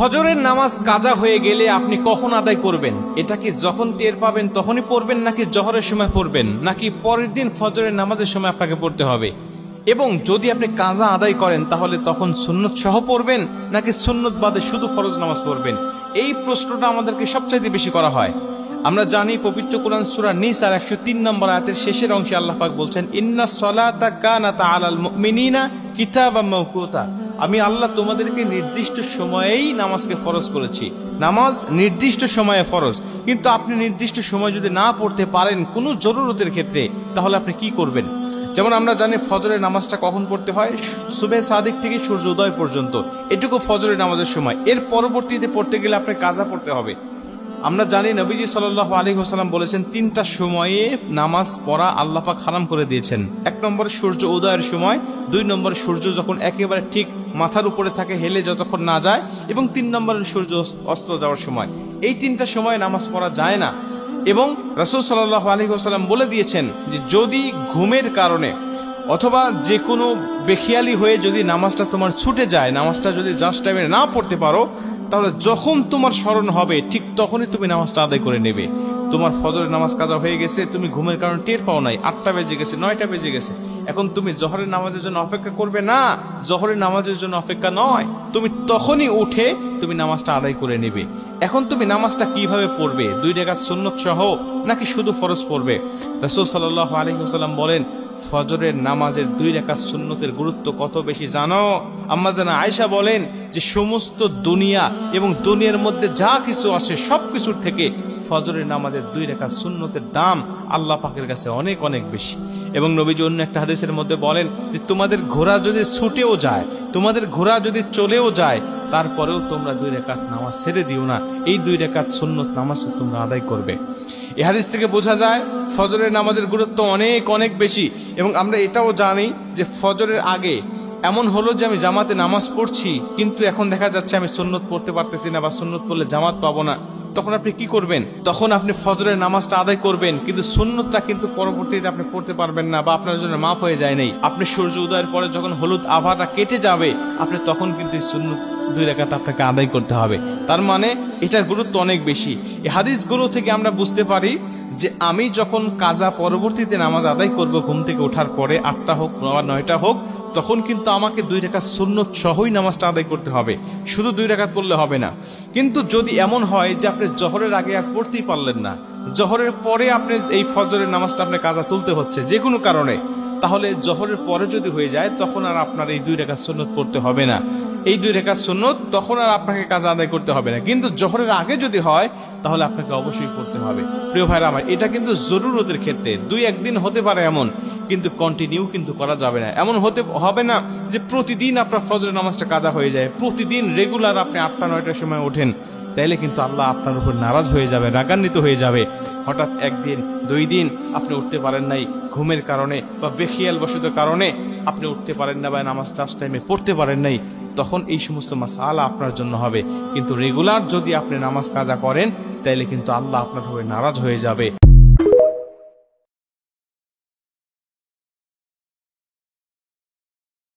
ফজরের নামাজ কাজা হয়ে গেলে আপনি কখন আদায় করবেন? এটা কি যখন টের পাবেন তখনই পড়বেন, নাকি জহরের সময় পড়বেন, নাকি পরের দিন ফজরের নামাজের সময় আপনাকে পড়তে হবে? এবং যদি আপনি কাজা আদায় করেন তাহলে তখন সুন্নত সহ পড়বেন, নাকি সুন্নত বাদে শুধু ফরজ নামাজ পড়বেন? এই প্রশ্নটা আমাদেরকে সবচাইতে বেশি করা হয়। আমরা জানি পবিত্র কোরআন সূরা নিসার 103 নম্বর আয়াতের শেষের অংশে আল্লাহ পাক বলছেন, ইন্নাস সালাতা কানাত আলাল মুমিনিনা কিতাবাম মাওকুতা। আমি আল্লাহ তোমাদেরকে নির্দিষ্ট সময়েই নামাজকে ফরজ করেছি। নামাজ নির্দিষ্ট সময়ে ফরজ, কিন্তু আপনি নির্দিষ্ট সময় যদি না পড়তে পারেন কোনো জরুরতের ক্ষেত্রে, তাহলে আপনি কি করবেন? যেমন আমরা জানি ফজরের নামাজটা কখন পড়তে হয়? সুবহে সাদিক থেকে সূর্য উদয় পর্যন্ত, এটুকু ফজরের নামাজের সময়। এর পরবর্তীতে পড়তে গেলে আপনার কাজা পড়তে হবে। আমরা জানি নবীজি সাল্লাল্লাহু আলাইহি ওয়াসাল্লাম বলেছেন, তিনটা সময়ে নামাজ পড়া আল্লাহ পাক হারাম করে দিয়েছেন। 1 নম্বরে সূর্য উদয়ের সময়, 2 নম্বরে সূর্য যখন একেবারে ঠিক মাথার উপরে থাকে, হেলে যতক্ষণ না যায়, এবং 3 নম্বরে সূর্য অস্ত যাওয়ার সময়। এই তিনটা সময় নামাজ পড়া যায় না। এবং রাসূল সাল্লাল্লাহু আলাইহি ওয়াসাল্লাম বলে দিয়েছেন যে যদি ঘুমের কারণে অথবা যে কোনো বেখিয়ালি হয়ে যদি নামাজটা তোমার ছুটে যায়, নামাজটা যদি জাস্ট টাইমে না পড়তে পারো, তাহলে যখন তোমার স্মরণ হবে ঠিক তখনই তুমি নামাজটা আদায় করে নেবে। তোমার ফজরের নামাজ কাজা হয়ে গেছে, তুমি ঘুমের কারণে টের পাও নাই, 8টা বেজে গেছে, 9টা বেজে গেছে, এখন তুমি জোহরের নামাজের জন্য অপেক্ষা করবে না। জোহরের নামাজের জন্য অপেক্ষা নয়, তুমি তখনই উঠে তুমি নামাজটা আদায় করে নেবে। এখন তুমি নামাজটা কিভাবে পড়বে? 2 রাকাত সুন্নত সহ নাকি শুধু ফরজ পড়বে? রাসূল সাল্লাল্লাহু আলাইহি ওয়াসাল্লাম বলেন, ফজরের নামাজের 2 রাকাত সুন্নতের গুরুত্ব কত বেশি জানো? আম্মা জানা আয়েশা বলেন যে সমস্ত দুনিয়া এবং দুনিয়ার মধ্যে যা কিছু আছে সবকিছুর থেকে ফজরের নামাজের 2 রাকাত সুন্নতের দাম আল্লাহ পাকের কাছে অনেক অনেক বেশি। এবং নবীজি অন্য একটা হাদিসের মধ্যে বলেন যে তোমাদের ঘোড়া যদি ছুটেও যায়, তোমাদের ঘোড়া যদি চলেও যায়, তারপরেও তোমরা 2 রাকাত নামাজ ছেড়ে দিও না, এই 2 রাকাত সুন্নত নামাজকে তোমরা আদায় করবে। এই হাদিস থেকে বোঝা যায় ফজরের নামাজের গুরুত্ব অনেক অনেক বেশি। এবং আমরা এটাও জানি যে ফজরের আগে এমন হলো যে আমি জামাতে নামাজ পড়ছি, কিন্তু এখন দেখা যাচ্ছে আমি সুন্নত পড়তে পারতেছি না, বা সুন্নত পড়লে জামাত পাবো না। তখন আপনি কি করবেন? তখন আপনি ফজরের নামাজটা আদায় করবেন, কিন্তু সুন্নতটা কিন্তু পরবর্তীতে আপনি পড়তে পারবেন না, বা আপনার জন্য মাফ হয়ে যায় নাই। আপনি সূর্য উদয়ের পরে যখন হলুদ আভাটা কেটে যাবে, আপনি তখন কিন্তু সুন্নত 2 রাকাত আপনাকে আদায় করতে হবে। তার মানে এটার গুরুত্ব অনেক বেশি। এই হাদিসগুলো থেকে আমরা বুঝতে পারি যে আমি যখন কাজা পরবর্তীতে নামাজ আদায় করব ঘুম থেকে ওঠার পরে, 8টা হোক বা 9টা হোক, তখন কিন্তু আমাকে 2 রাকাত সুন্নত সহই নামাজটা আদায় করতে হবে, শুধু 2 রাকাত পড়লে হবে না। কিন্তু যদি এমন হয় যে আপনি জোহরের আগে আর পড়তেই পারলেন না, জোহরের পরে আপনি এই ফজরের নামাজটা আপনি কাজা তুলতে হচ্ছে যে কোনো কারণে, তাহলে জোহরের পরে যদি হয়ে যায় তখন আর আপনার এই 2 রাকাত সুন্নত পড়তে হবে না। এই 2 রাকাত সুন্নত তখন আর আপনাকে কাজা আদায় করতে হবে না। কিন্তু জোহরের আগে যদি হয় তাহলে আপনাকে অবশ্যই পড়তে হবে। প্রিয় ভাইরা আমার, এটা কিন্তু জরুরতের ক্ষেত্রে 2-1 দিন হতে পারে এমন, কিন্তু কন্টিনিউ কিন্তু করা যাবে না। এমন হতে হবে না যে প্রতিদিন আপনার ফজরের নামাজটা কাজা হয়ে যায়, প্রতিদিন রেগুলার আপনি 8টা-9টার সময় ওঠেন, তাইলে কিন্তু আল্লাহ আপনার উপর নারাজ হয়ে যাবে, রাগান্বিত হয়ে যাবে। হঠাৎ 1 দিন 2 দিন আপনি উঠতে পারেন নাই, ঘুমের কারণে বা বেখিয়াল বশত কারণে আপনি উঠতে পারেন না, বা নামাজ জাস্ট টাইমে পড়তে পারেন নাই, তখন এই সমস্ত মাসালা আপনার জন্য হবে। কিন্তু রেগুলার যদি আপনি নামাজ কাজা করেন, তাইলে কিন্তু আল্লাহ আপনার উপর নারাজ হয়ে যাবে।